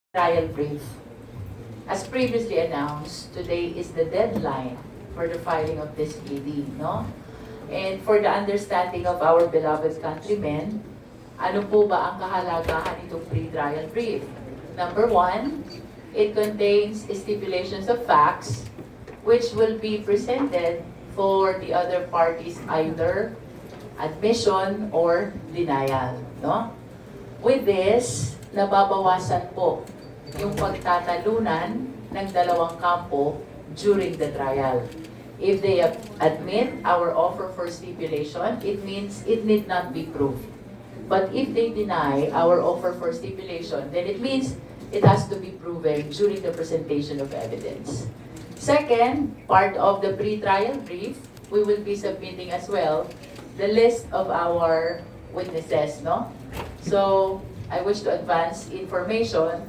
trial brief. As previously announced, today is the deadline for the filing of this PD, no? And for the understanding of our beloved countrymen, ano po ba ang kahalagahan itong pre-trial brief? Number one, it contains stipulations of facts which will be presented for the other parties either admission or denial, no? With this, nababawasan po yung pagtatalunan ng dalawang kampo during the trial. If they admit our offer for stipulation, it means it need not be proved. But if they deny our offer for stipulation, then it means it has to be proven during the presentation of evidence. Second, part of the pre-trial brief, we will be submitting as well the list of our witnesses, no? So, I wish to advance information.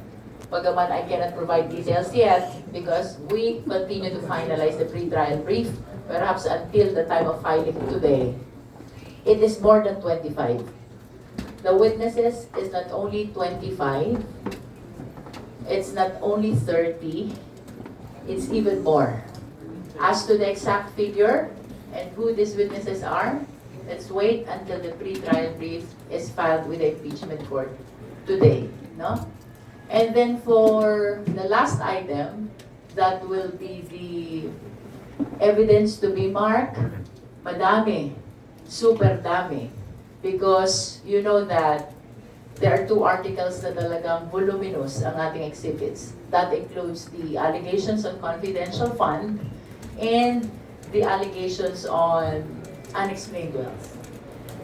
Bagaman I cannot provide details yet because we continue to finalize the pre-trial brief, perhaps until the time of filing today. It is more than 25. The witnesses is not only 25, it's not only 30, it's even more. As to the exact figure and who these witnesses are, let's wait until the pre-trial brief is filed with the impeachment court today, no? And then for the last item, that will be the evidence to be marked, madami, super dami. Because you know that there are two articles na talagang voluminous ang ating exhibits. That includes the allegations on confidential fund and the allegations on unexplained wealth.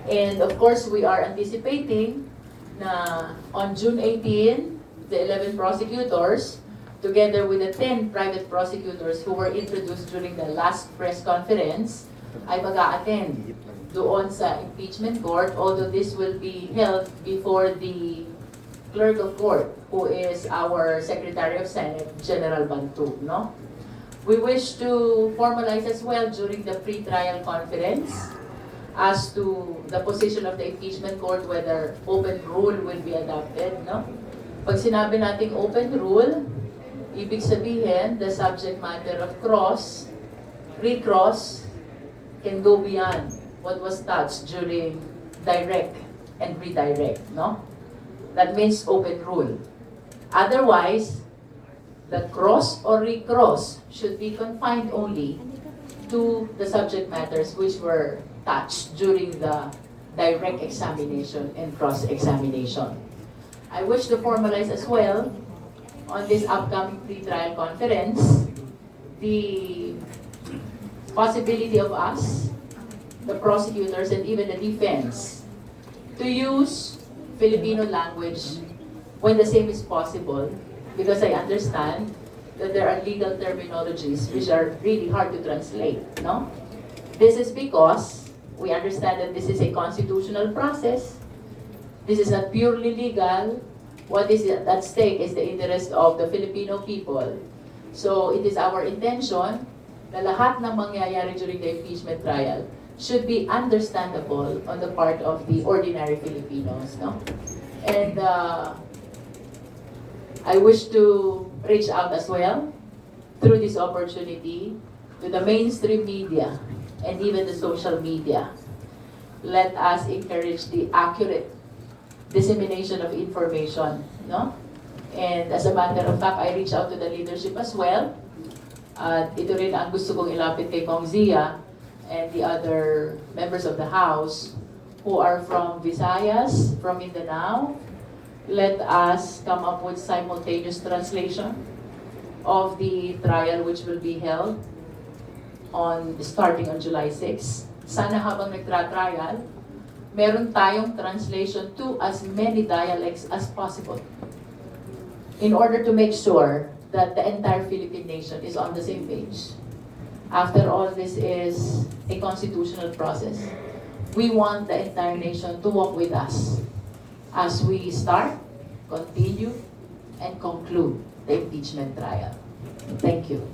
And of course, we are anticipating na on June 18, the 11 prosecutors, together with the 10 private prosecutors who were introduced during the last press conference, ay mag-a-attend doon sa impeachment court, although this will be held before the clerk of court, who is our Secretary of Senate, General Bantu, no? We wish to formalize as well during the pre-trial conference as to the position of the impeachment court, whether open rule will be adopted, no? Pag sinabi nating open rule, ibig sabihin, the subject matter of recross, can go beyond what was touched during direct and redirect, no? That means open rule. Otherwise, the cross or recross should be confined only to the subject matters which were touched during the direct examination and cross-examination. I wish to formalize as well on this upcoming pre-trial conference the possibility of us, the prosecutors and even the defense, to use Filipino language when the same is possible, because I understand that there are legal terminologies which are really hard to translate, no? This is because we understand that this is a constitutional process. This is not purely legal. What is at stake is the interest of the Filipino people. So it is our intention na lahat ng mangyayari during the impeachment trial should be understandable on the part of the ordinary Filipinos, no? And I wish to reach out as well through this opportunity to the mainstream media and even the social media. Let us encourage the accurate dissemination of information, no? And as a matter of fact, I reach out to the leadership as well. Ito rin ang gusto kong ilapit kay Kong Zia and the other members of the House who are from Visayas, from Mindanao. Let us come up with simultaneous translation of the trial which will be held starting on July 6. Sana habang nagtra-trial, meron tayong translation to as many dialects as possible in order to make sure that the entire Philippine nation is on the same page. After all, this is a constitutional process. We want the entire nation to walk with us as we start, continue, and conclude the impeachment trial. Thank you.